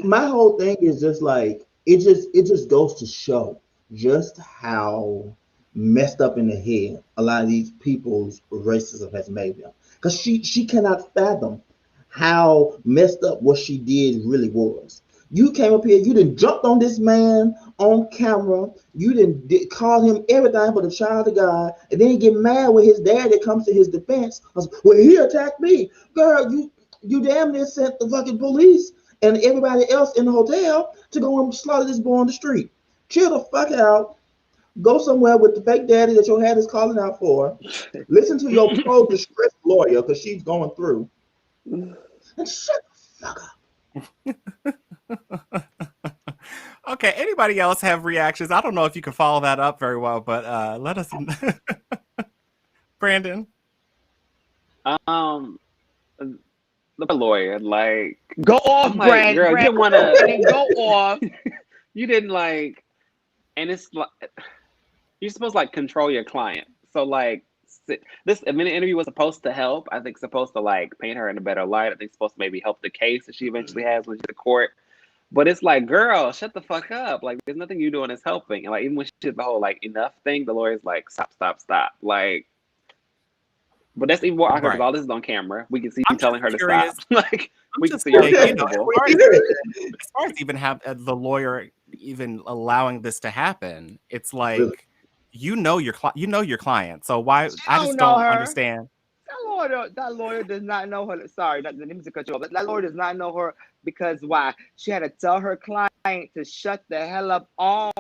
my whole thing is just like it just goes to show just how messed up in the head a lot of these people's racism has made them. Because she cannot fathom how messed up what she did really was. You came up here, you didn't jump on this man on camera, you didn't call him everything but a child of God, and then get mad when his daddy comes to his defense. Well, he attacked me. Girl, you damn near sent the fucking police and everybody else in the hotel to go and slaughter this boy on the street. Chill the fuck out. Go somewhere with the fake daddy that your head is calling out for. Listen to your pro-distressed lawyer because she's going through. And shut the fuck up. Okay, anybody else have reactions? I don't know if you can follow that up very well, but let us. Brandon. The lawyer, like, go off, like, Brand. girl, Brand, you wanna go off. You didn't like, and it's like you're supposed to like control your client. So like this interview was supposed to help. I think supposed to like paint her in a better light. I think supposed to maybe help the case that she eventually has when she's in court. But it's like, girl, shut the fuck up. Like, there's nothing you doing is helping. And like, even when she did the whole like enough thing, the lawyer's like, stop. Like, but that's even more awkward because all this is on camera. We can see you telling her to stop. Like, we can see her uncomfortable. As far as even have the lawyer even allowing this to happen, it's like you know your client. So why I just don't understand. That lawyer does not know her. Sorry, let me cut you off. That lawyer does not know her because why? She had to tell her client to shut the hell up on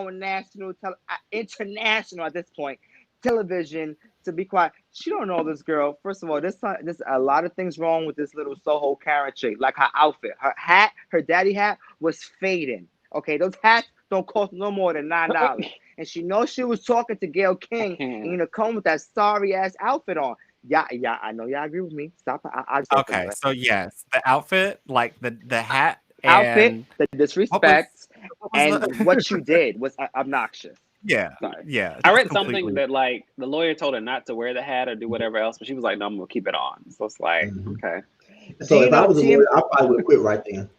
international at this point television to be quiet. She don't know this girl. First of all, there's a lot of things wrong with this little Soho Karen chick. Like her outfit, her hat, her daddy hat was fading. Okay, those hats don't cost no more than $9. And she knows she was talking to Gayle King, and come with that sorry ass outfit on. Yeah, I know y'all agree with me. Stop. I just Okay, so yes, the outfit, like the hat outfit, and the what was disrespect, what was and the what you did was obnoxious. yeah, Sorry. yeah, I just read something completely. that like the lawyer told her not to wear the hat or do whatever else, but she was like, "No, I'm gonna keep it on." So it's like, Mhm. okay, So Do you if I know was a lawyer, I probably would have quit right then.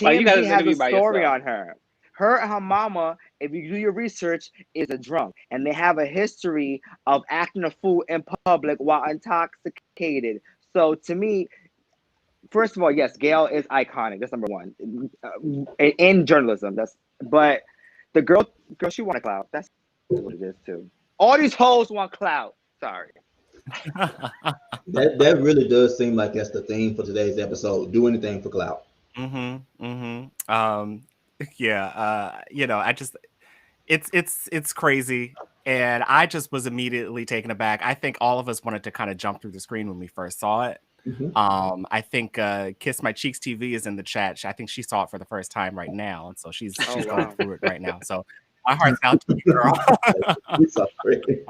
like you got TMZ this has a interview by story yourself. on her. Her and her mama, if you do your research, is a drunk, and they have a history of acting a fool in public while intoxicated. So to me, first of all, yes, Gayle is iconic. That's number one in journalism. But the girl, she want a clout. That's what it is too. All these hoes want clout. Sorry. That really does seem like that's the theme for today's episode. Do anything for clout. Mm-hmm. Mm-hmm. Yeah. I just it's crazy. And I just was immediately taken aback. I think all of us wanted to kind of jump through the screen when we first saw it. Mhm. I think Kiss My Cheeks TV is in the chat. I think she saw it for the first time right now, and so she's Oh going wow. through it right now. So my heart's out to you, girl. We sorry.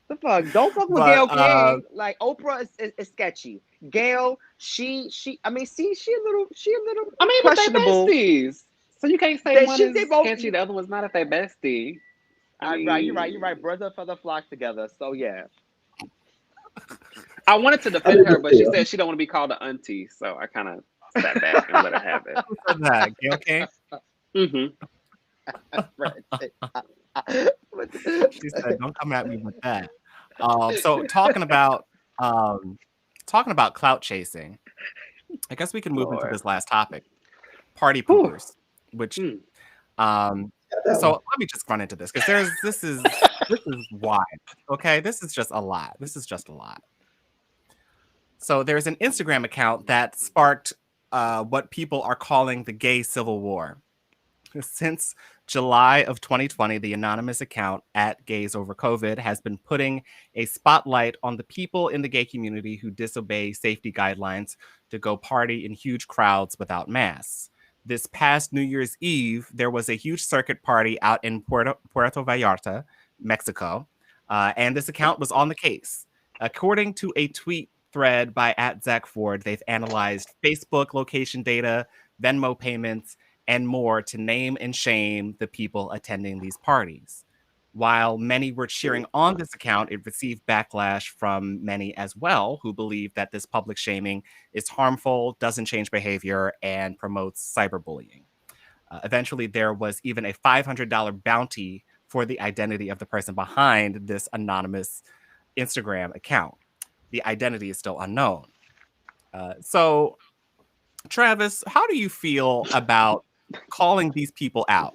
The fuck? Don't fuck with But Gayle King. Like Oprah is sketchy. Gayle, she I mean, see, she a little I mean, but they questionable. besties, so you can't say one They is both sketchy, the other one's not if they bestie. I right, mean, you're right. Birds of a feather flock together. So yeah. I wanted to I defend mean, her, but but she still. said she don't want to be called an auntie, so I kind of sat back and let her have it. who said that? Gayle King? Right. She said, "Don't come at me with that." So talking about clout chasing, I guess we can move into Lord. this last topic, party Whew. poopers, which Mm. That so one. let me just run into this because this is wild. Okay, this is just a lot. This is just a lot. So there's an Instagram account that sparked what people are calling the gay civil war. Since July of 2020, the anonymous account at Gays Over COVID has been putting a spotlight on the people in the gay community who disobey safety guidelines to go party in huge crowds without masks. This past New Year's Eve, there was a huge circuit party out in Puerto Vallarta, Mexico, and this account was on the case. According to a tweet thread by @ZachFord, they've analyzed Facebook location data, Venmo payments, and more to name and shame the people attending these parties. While many were cheering on this account, it received backlash from many as well who believe that this public shaming is harmful, doesn't change behavior, and promotes cyberbullying. Eventually, there was even a $500 bounty for the identity of the person behind this anonymous Instagram account. The identity is still unknown. So, Travis, how do you feel about calling these people out?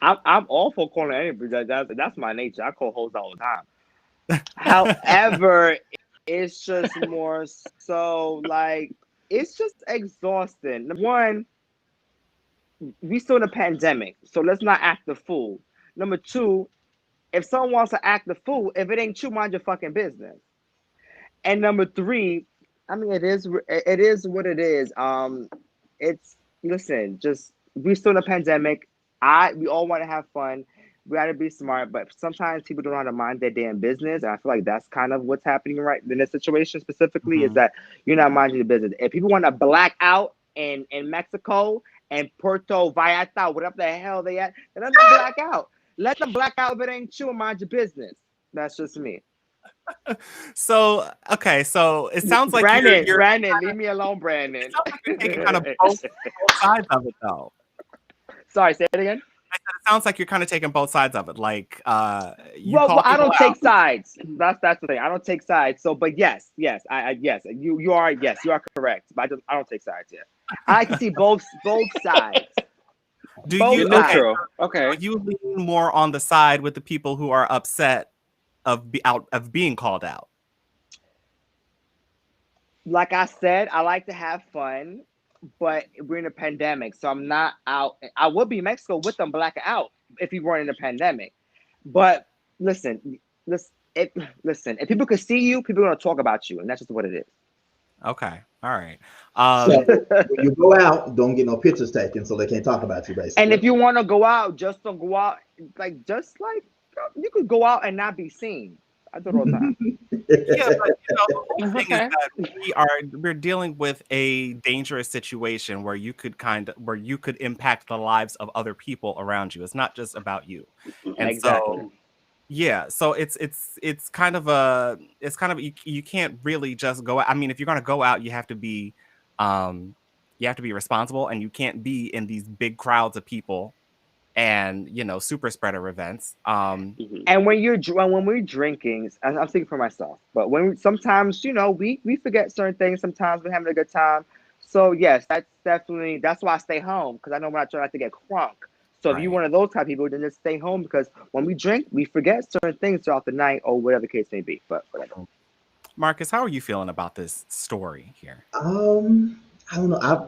I'm all for calling anybody. That's my nature. I call hoes all the time. However, it's just more so like it's just exhausting. Number one, we still in a pandemic, so let's not act the fool. Number two, if someone wants to act the fool, if it ain't you, mind your fucking business. And number three, I mean, it is what it is. It's listen, just we still in a pandemic. We all want to have fun. We got to be smart, but sometimes people don't know how to mind their damn business, and I feel like that's kind of what's happening right in this situation specifically. Is Mhm. that you're not minding your business. If people want to black out in Mexico and Puerto Vallarta, whatever the hell they at, then let them black out. Let them black out if it ain't you and mind your business. That's just me. So, okay, so it sounds like Brandon, leave me alone, it Brandon. sounds like you're taking kind of both sides of it, though. Sorry, say it again. I said it sounds like you're kind of taking both sides of it. Like, you Well, call I people don't out. take sides. That's the thing. I don't take sides. So, but yes, yes, you are you are correct. But I don't take sides yet. I can see both sides. Do Both you You're sides. neutral. so Okay. you lean more on the side with the people who are upset of being called out? Like I said, I like to have fun, but we're in a pandemic, so I'm not out. I would be in Mexico with them blacking out if we weren't in a pandemic. But listen, listen, if people could see you, people are gonna talk about you, and that's just what it is. Okay, All right. So when you go out, don't get no pictures taken, so they can't talk about you, And basically. if you want to go out, just don't go out. Just like you could go out and not be seen. I do it all the time. Yeah, but the whole thing is Okay. that we're dealing with a dangerous situation where where you could impact the lives of other people around you. It's not just about you. And Exactly. so yeah, so it's kind of you can't really just go out. I mean, if you're gonna go out, um you have to be responsible, and you can't be in these big crowds of people and super spreader events. Mhm. And when we're drinking, I'm speaking for myself, but sometimes we forget certain things. Sometimes we're having a good time. So yes, that's why I stay home, because I know we're not trying not to get crunk. So if you're Right. one of those type of people, then just stay home, because when we drink, we forget certain things throughout the night or whatever the case may be. But whatever. Marcus, how are you feeling about this story here? I don't know. I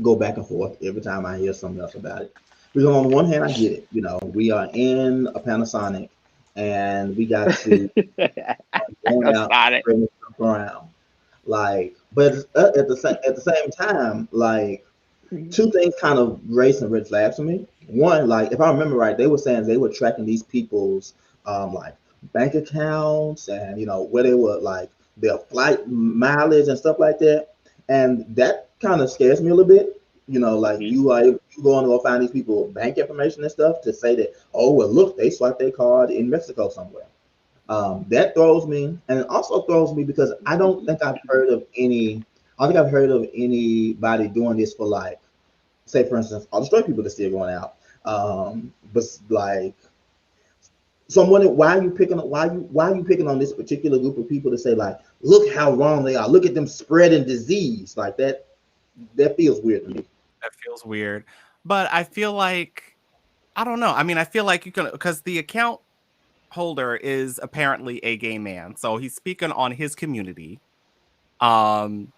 go back and forth every time I hear something else about it. Because on the one hand, I get it. We are in a Panasonic, and we got to going That's out not it. spreading stuff around. Like, but at the same time, like, two things kind of raised some red flags for me. One, like, if I remember right, they were saying they were tracking these people's like bank accounts, and where they were, like, their flight mileage and stuff like that. And that kind of scares me a little bit. Like, Mhm. you go and go find these people bank information and stuff to say that, oh well, look, they swiped their card in Mexico somewhere. That throws me, and it also throws me because I don't think I've heard of anybody doing this for, like, say for instance, all the straight people that still going out. But like, so I'm wondering, why are you picking on this particular group of people to say, like, look how wrong they are. Look at them spreading disease like that. That feels weird to me. That feels weird. But I feel like, I don't know. I mean, I feel like you can, because the account holder is apparently a gay man. So he's speaking on his community. Um,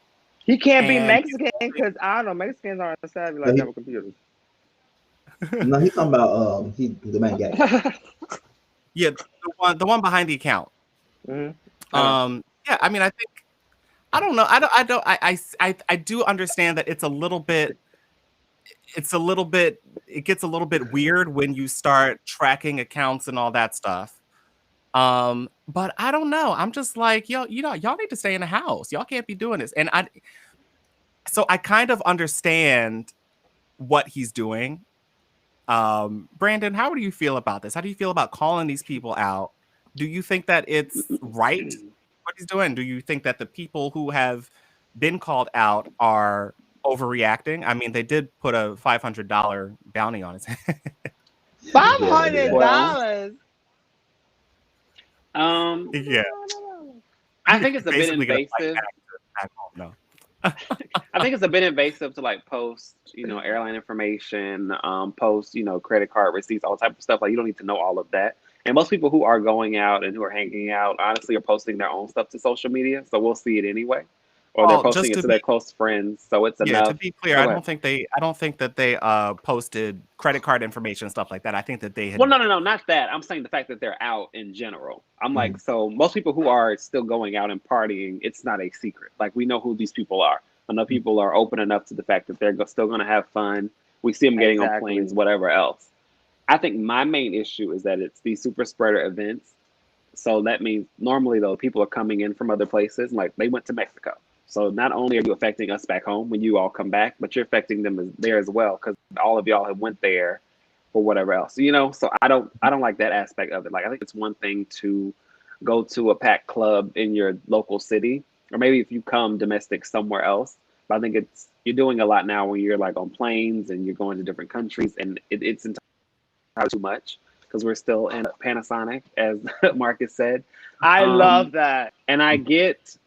He can't be and he's Mexican, because I don't know, Mexicans aren't savvy No, like that with computers. no, he's talking about he the main guy. yeah, the one behind the account. Hmm. Okay. Yeah, I mean, I don't know. I do understand that it gets a little bit weird when you start tracking accounts and all that stuff. But I don't know. I'm just like, y'all need to stay in the house. Y'all can't be doing this. And I kind of understand what he's doing. Brandon, how do you feel about this? How do you feel about calling these people out? Do you think that it's right what he's doing? Do you think that the people who have been called out are overreacting? I mean, they did put a $500 bounty on his head. five Yeah, hundred yeah. Well, dollars. um, Yeah. I think it's a bit Basically gonna fight invasive. back home. No. I think it's a bit invasive to, like, post, airline information, post, credit card receipts, all type of stuff. Like, you don't need to know all of that. And most people who are going out and who are hanging out, honestly, are posting their own stuff to social media, so we'll see it anyway, or they're Well, posting it to their close friends. So it's to enough. be clear, Oh, I go ahead. don't think that they posted credit card information and stuff like that. I think that they Well, had. no, not that. I'm saying the fact that they're out in general. I'm like, Mhm. so most people who are still going out and partying, it's not a secret. Like, we know who these people are. I know people are open enough to the fact that they're still going to have fun. We see them getting on planes, Exactly. whatever else. I think my main issue is that it's these super spreader events. So that means normally, though, people are coming in from other places. Like, they went to Mexico. So not only are you affecting us back home when you all come back, but you're affecting them there as well, because all of y'all have went there or whatever else. So I don't like that aspect of it. Like, I think it's one thing to go to a packed club in your local city, or maybe if you come domestic somewhere else. But I think you're doing a lot now when you're, like, on planes and you're going to different countries, and it's entirely too much, because we're still in Panasonic, as Marcus said. I Um, love that. and I Panasonic.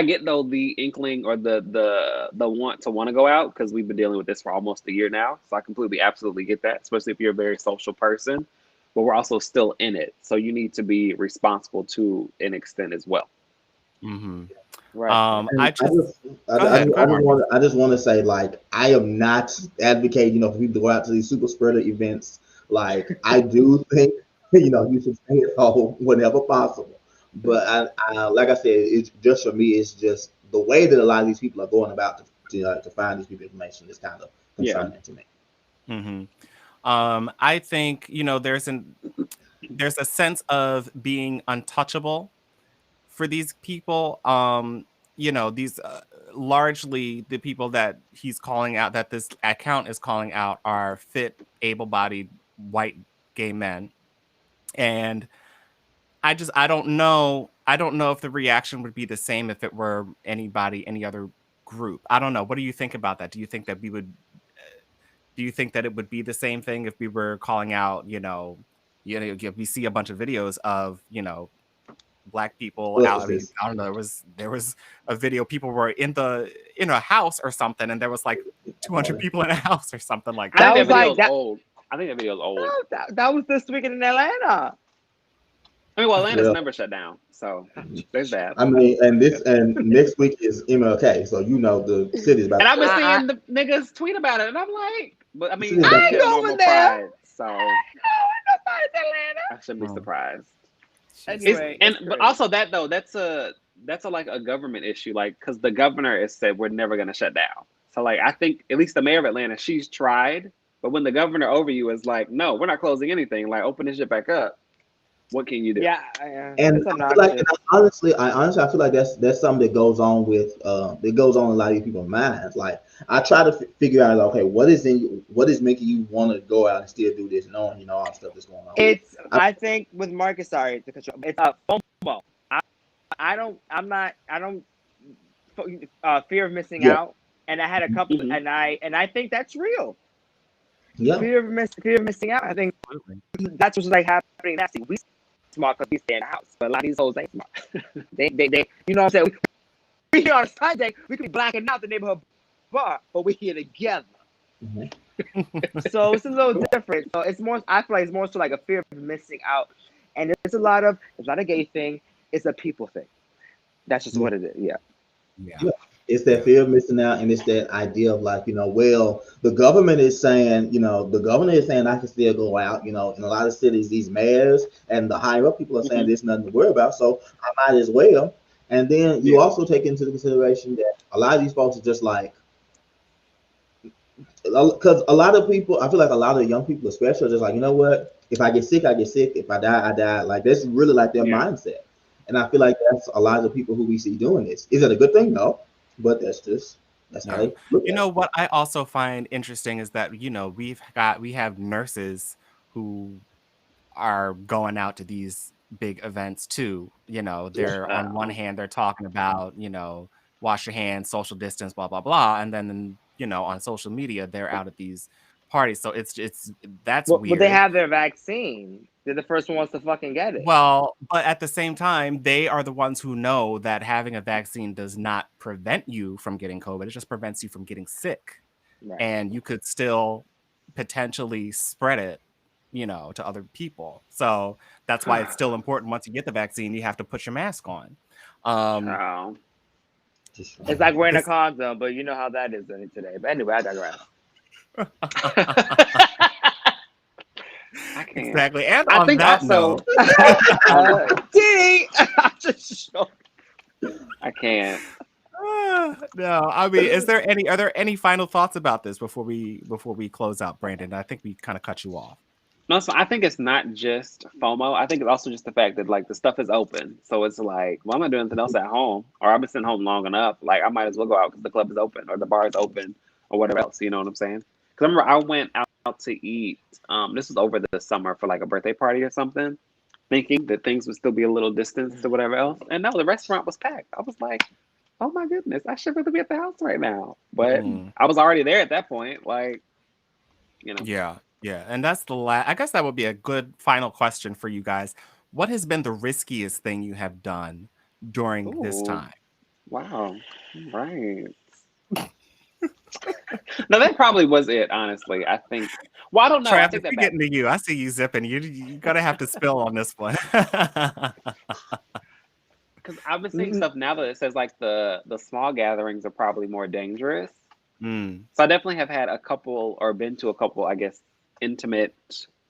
get, though, the inkling, or the want to go out, because we've been dealing with this for almost a year now. So I completely, absolutely get that, especially if you're a very social person. But we're also still in it, so you need to be responsible to an extent as well. Hmm. Right. And I just, Go ahead, I just Mark. want, to say, like, I am not advocating, for people to go out to these super spreader events. Like, I do think, you should stay at home whenever possible. But like I said, it's just, for me, it's just the way that a lot of these people are going about to find these people information is kind of concerning to me. Mm-hmm. I think, there's a sense of being untouchable for these people. These largely the people that he's calling out, that this account is calling out, are fit, able-bodied white gay men. And I don't know if the reaction would be the same if it were any other group. I don't know. What do you think about that? Do you think that it would be the same thing if we were calling out, we see a bunch of videos of, Black people out. I mean, I don't know. There was a video. People were in a house or something, and there was like 200 people in a house or something like that. I think that video is old. I think that video is old. No, that was this weekend in Atlanta. I mean, well, Atlanta's never shut down, so there's that. I mean, and next week is MLK, so the city's about. And I've been seeing the niggas tweet about it, and I'm like, but I mean, I ain't going there. Pride, so I ain't going to Atlanta. I shouldn't be surprised. Anyway, but also that though, that's a like a government issue, like because the governor has said we're never gonna shut down. So like I think at least the mayor of Atlanta, she's tried, but when the governor over you is like, no, we're not closing anything, like open this shit back up. What can you do? Yeah, and honestly, I feel like that's something that goes on with that goes on in a lot of these people's minds. Like I try to figure out, okay, what is making you want to go out and still do this, knowing all the stuff that's going on. I think with Marcus, sorry to cut you off, it's FOMO. I don't fear of missing out, and I had a couple, and I think that's real. Yeah, fear of missing out. I think that's what's like happening now. See, we smart because we stay in the house, but a lot of these hoes ain't smart. they you know what I'm saying? We here on a Sunday, we could be blacking out the neighborhood bar, but we're here together. So it's a little different. So it's more, I feel like it's more so like a fear of missing out, and it's not a gay thing. It's a people thing. That's just what it is. Yeah. It's that fear of missing out, and it's that idea of like, well, the government is saying, I can still go out, in a lot of cities, these mayors and the higher up people are saying there's nothing to worry about, so I might as well. And then you also take into consideration that a lot of these folks are just like, because a lot of people, I feel like a lot of young people especially are just like, you know what, if I get sick, I get sick. If I die, I die. Like that's really like their mindset. And I feel like that's a lot of the people who we see doing this. Is it a good thing? No. But that's how they look at it. What I also find interesting is that we have nurses who are going out to these big events too. They're on one hand they're talking about wash your hands, social distance, blah blah blah, and then on social media they're out at these parties. So that's weird. But they have their vaccine. They're the first ones to fucking get it. Well, but at the same time, they are the ones who know that having a vaccine does not prevent you from getting COVID. It just prevents you from getting sick. Right. And you could still potentially spread it, to other people. So that's why it's still important. Once you get the vaccine, you have to put your mask on. It's like wearing a condom, but you know how that is today. But anyway, I digress. I can't. Exactly. And I think also, I can't. No, I mean, are there any final thoughts about this before we close out, Brandon? I think we kind of cut you off. No, so I think it's not just FOMO. I think it's also just the fact that like the stuff is open. So it's like, well, I'm not doing anything else at home, or I've been sitting home long enough. Like I might as well go out because the club is open or the bar is open or whatever else. You know what I'm saying? Because I remember I went out to eat. This was over the summer for like a birthday party or something, thinking that things would still be a little distance to whatever else. And no, the restaurant was packed. I was like, oh my goodness, I should really be at the house right now. But I was already there at that point. Like, Yeah. And that's I guess that would be a good final question for you guys. What has been the riskiest thing you have done during this time? Wow. Right. No, that probably was it, honestly. I think. Well, I don't know. Travis, I think getting to you. I see you zipping. You're gonna have to spill on this one. Because I've been seeing stuff now that it says like the small gatherings are probably more dangerous. So I definitely have had a couple, or been to a couple, I guess, intimate,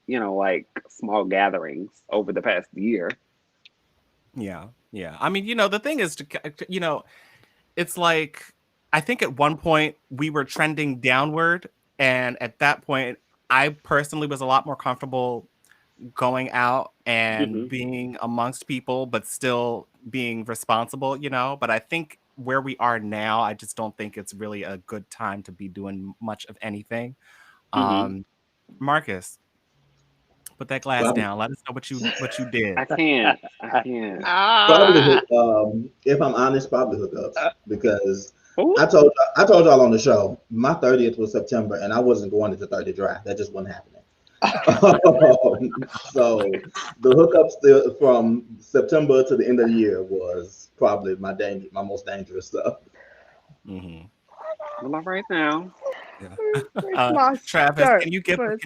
like small gatherings over the past year. Yeah. I mean, the thing is, it's like, I think at one point we were trending downward, and at that point, I personally was a lot more comfortable going out and Hmm. being amongst people, but still being responsible, But I think where we are now, I just don't think it's really a good time to be doing much of anything. Hmm. Um, Marcus, put that glass Probably, down. Let us know what you did. I can't. I can't. probably Ah. if I'm honest, probably hookups because Ooh. I told y'all on the show my 30th was September and I wasn't going to the 30 drive. That just wasn't happening. So the hookups from September to the end of the year was probably my most dangerous stuff. Hmm. Well, all right now. Yeah. Where's my Travis, skirt? can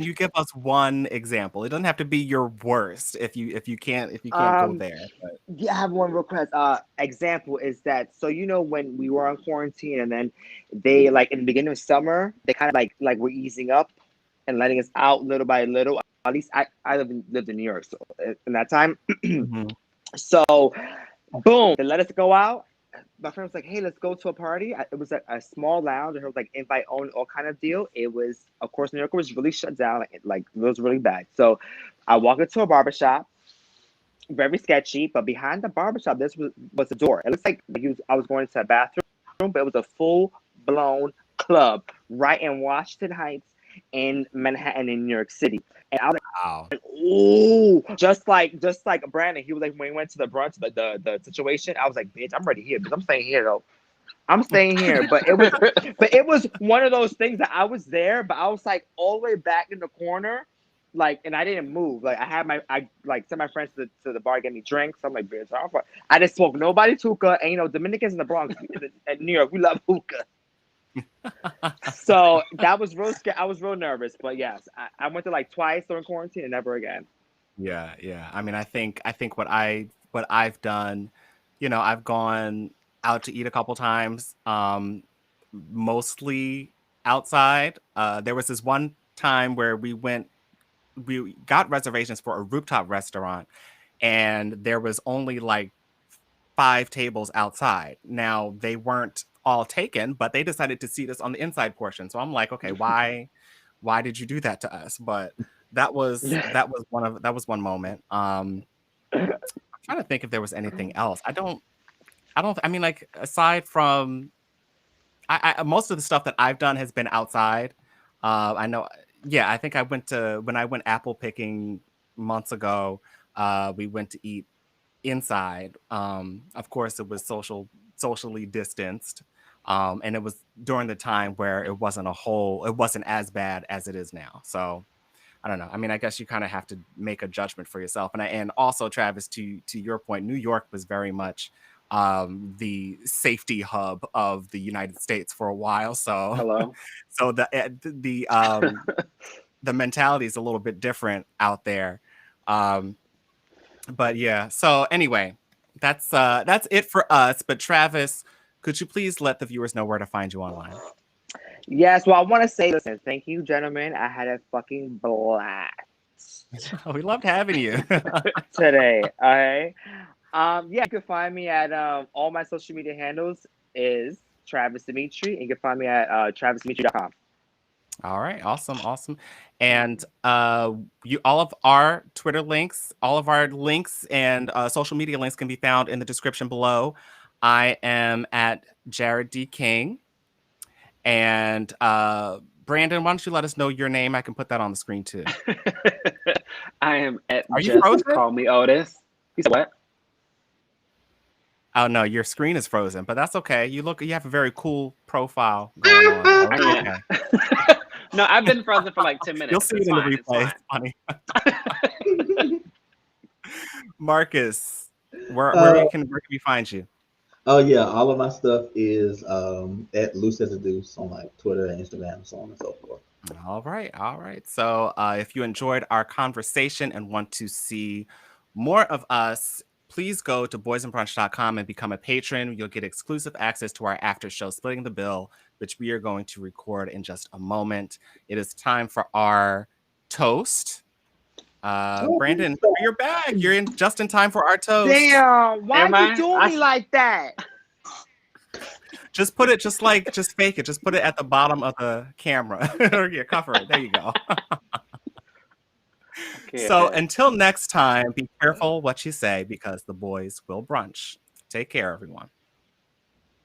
you give us one example? It doesn't have to be your worst if you can't go Um, there. But yeah, I have one request. Example is that so when we were on quarantine and then they like in the beginning of summer they kind of like were easing up and letting us out little by little. At least I lived in New York, so in that time. Mhm. So boom, they let us go out. My friend was like, "Hey, let's go to a party." It was a small lounge, and it was like invite only, all kind of deal. It was, of course, New York was really shut down, like it was really bad. So I walk into a barbershop, very sketchy, but behind the barbershop, this was a door. It looks like I was going to a bathroom, but it was a full blown club right in Washington Heights in Manhattan in New York City. And I was Wow. like, ooh, just like Brandon. He was like when we went to the brunch, the situation, I was like, bitch, I'm ready here, because I'm staying here though. I'm staying here. But it was one of those things that I was there, but I was like all the way back in the corner, like, and I didn't move. Like I like sent my friends to the bar, get me drinks. I'm like, bitch, I didn't smoke nobody hookah, and Dominicans in the Bronx, in New York, we love hookah. So that was real scary. I was real nervous, but yes, I went to like twice during quarantine and never again. Yeah, yeah. I mean, I think what I've done, I've gone out to eat a couple times, mostly outside. There was this one time where we got reservations for a rooftop restaurant, and there was only like 5 tables outside. Now they weren't all taken, but they decided to seat us on the inside portion. So I'm like, okay, why did you do that to us? But that was one moment. I'm trying to think if there was anything else. I don't I mean, like, aside from I most of the stuff that I've done has been outside. I know, yeah, I think when I went apple picking months ago, we went to eat inside. Of course, it was socially distanced, and it was during the time where it wasn't as bad as it is now. So I don't know. I mean, I guess you kind of have to make a judgment for yourself. And also, Travis, to your point, New York was very much the safety hub of the United States for a while. So Hello. so the mentality is a little bit different out there. Um, but yeah. So anyway, that's it for us. But Travis, could you please let the viewers know where to find you online? Yes, well, I want to say, listen, thank you, gentlemen. I had a fucking blast We loved having you. today. All right. Yeah, you can find me at all my social media handles is Travis Demetri, and you can find me at travisdemetri.com. All right, awesome, awesome. And all of our Twitter links, all of our links and social media links can be found in the description below. I am at Jarrod D. King. And Brandon, why don't you let us know your name? I can put that on the screen too. I am at Are you just frozen? call me Otis. You said what? Oh no, your screen is frozen, but that's okay. You have a very cool profile going on. So I it's can't. okay. No, I've been frozen for like 10 You'll minutes. see It's it in the fine. It's replay. fine. It's funny. Marcus, where Uh, where can we find you? oh yeah, all of my stuff is at loose as a deuce on like Twitter and Instagram, so on and so forth. All right, all right. So if you enjoyed our conversation and want to see more of us, please go to boysandbrunch.com and become a patron. You'll get exclusive access to our after show, Splitting the Bill, which we are going to record in just a moment. It is time for our toast. Brandon, for your bag. You're just in time for our toast. Damn, why Am you I? do me like that? Just put it, just fake it. Just put it at the bottom of the camera. Or yeah, cover it. There you go. So until next time, be careful what you say because the boys will brunch. Take care, everyone.